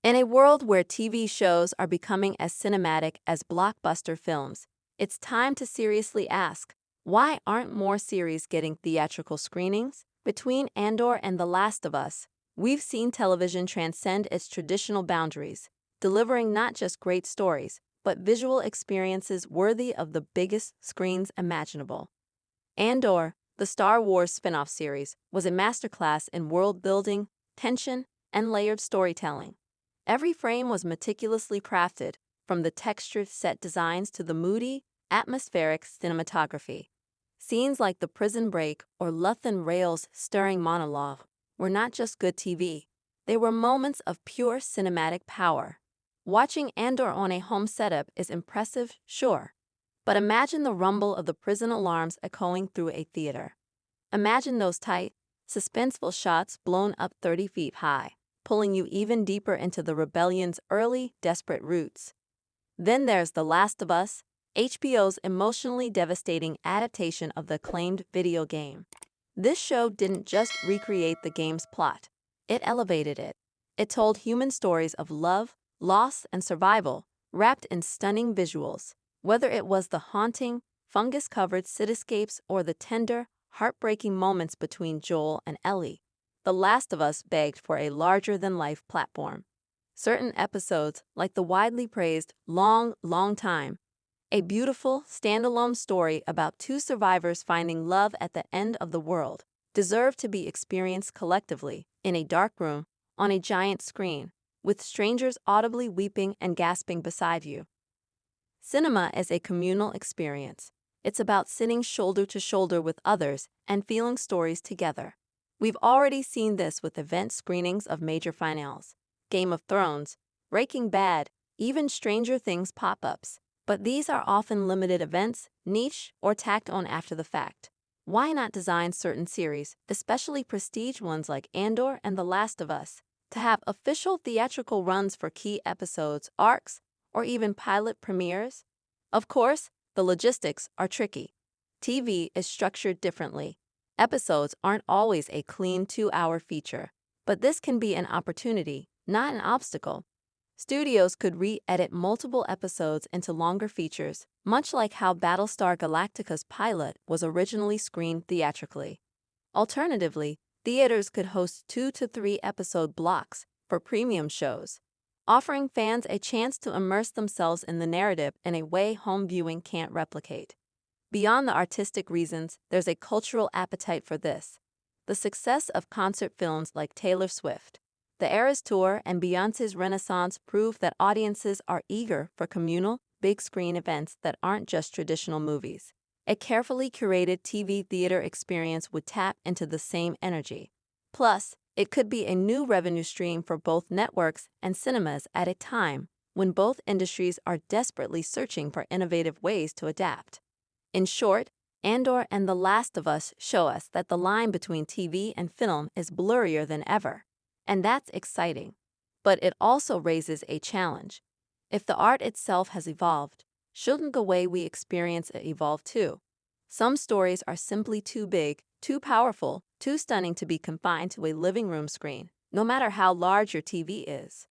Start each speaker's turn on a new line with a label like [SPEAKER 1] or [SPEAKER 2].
[SPEAKER 1] In a world where TV shows are becoming as cinematic as blockbuster films, it's time to seriously ask, why aren't more series getting theatrical screenings? Between Andor and The Last of Us, we've seen television transcend its traditional boundaries, delivering not just great stories, but visual experiences worthy of the biggest screens imaginable. Andor, the Star Wars spin-off series, was a masterclass in world-building, tension, and layered storytelling. Every frame was meticulously crafted, from the textured set designs to the moody, atmospheric cinematography. Scenes like the prison break or Luthen Rael's stirring monologue were not just good TV, they were moments of pure cinematic power. Watching Andor on a home setup is impressive, sure, but imagine the rumble of the prison alarms echoing through a theater. Imagine those tight, suspenseful shots blown up 30 feet high, pulling you even deeper into the rebellion's early, desperate roots. Then there's The Last of Us, HBO's emotionally devastating adaptation of the acclaimed video game. This show didn't just recreate the game's plot, it elevated it. It told human stories of love, loss, and survival, wrapped in stunning visuals. Whether it was the haunting, fungus-covered cityscapes or the tender, heartbreaking moments between Joel and Ellie, The Last of Us begged for a larger-than-life platform. Certain episodes, like the widely praised Long Time, a beautiful, standalone story about two survivors finding love at the end of the world, deserve to be experienced collectively, in a dark room, on a giant screen, with strangers audibly weeping and gasping beside you. Cinema is a communal experience. It's about sitting shoulder to shoulder with others and feeling stories together. We've already seen this with event screenings of major finales, Game of Thrones, Breaking Bad, even Stranger Things pop-ups. But these are often limited events, niche, or tacked on after the fact. Why not design certain series, especially prestige ones like Andor and The Last of Us, to have official theatrical runs for key episodes, arcs, or even pilot premieres? Of course, the logistics are tricky. TV is structured differently. Episodes aren't always a clean 2-hour feature, but this can be an opportunity, not an obstacle. Studios could re-edit multiple episodes into longer features, much like how Battlestar Galactica's pilot was originally screened theatrically. Alternatively, theaters could host 2 to 3 episode blocks for premium shows, offering fans a chance to immerse themselves in the narrative in a way home viewing can't replicate. Beyond the artistic reasons, there's a cultural appetite for this. The success of concert films like Taylor Swift, the Eras Tour, and Beyoncé's Renaissance prove that audiences are eager for communal, big-screen events that aren't just traditional movies. A carefully curated TV theater experience would tap into the same energy. Plus, it could be a new revenue stream for both networks and cinemas at a time when both industries are desperately searching for innovative ways to adapt. In short, Andor and The Last of Us show us that the line between TV and film is blurrier than ever. And that's exciting. But it also raises a challenge. If the art itself has evolved, shouldn't the way we experience it evolve too? Some stories are simply too big, too powerful, too stunning to be confined to a living room screen, no matter how large your TV is.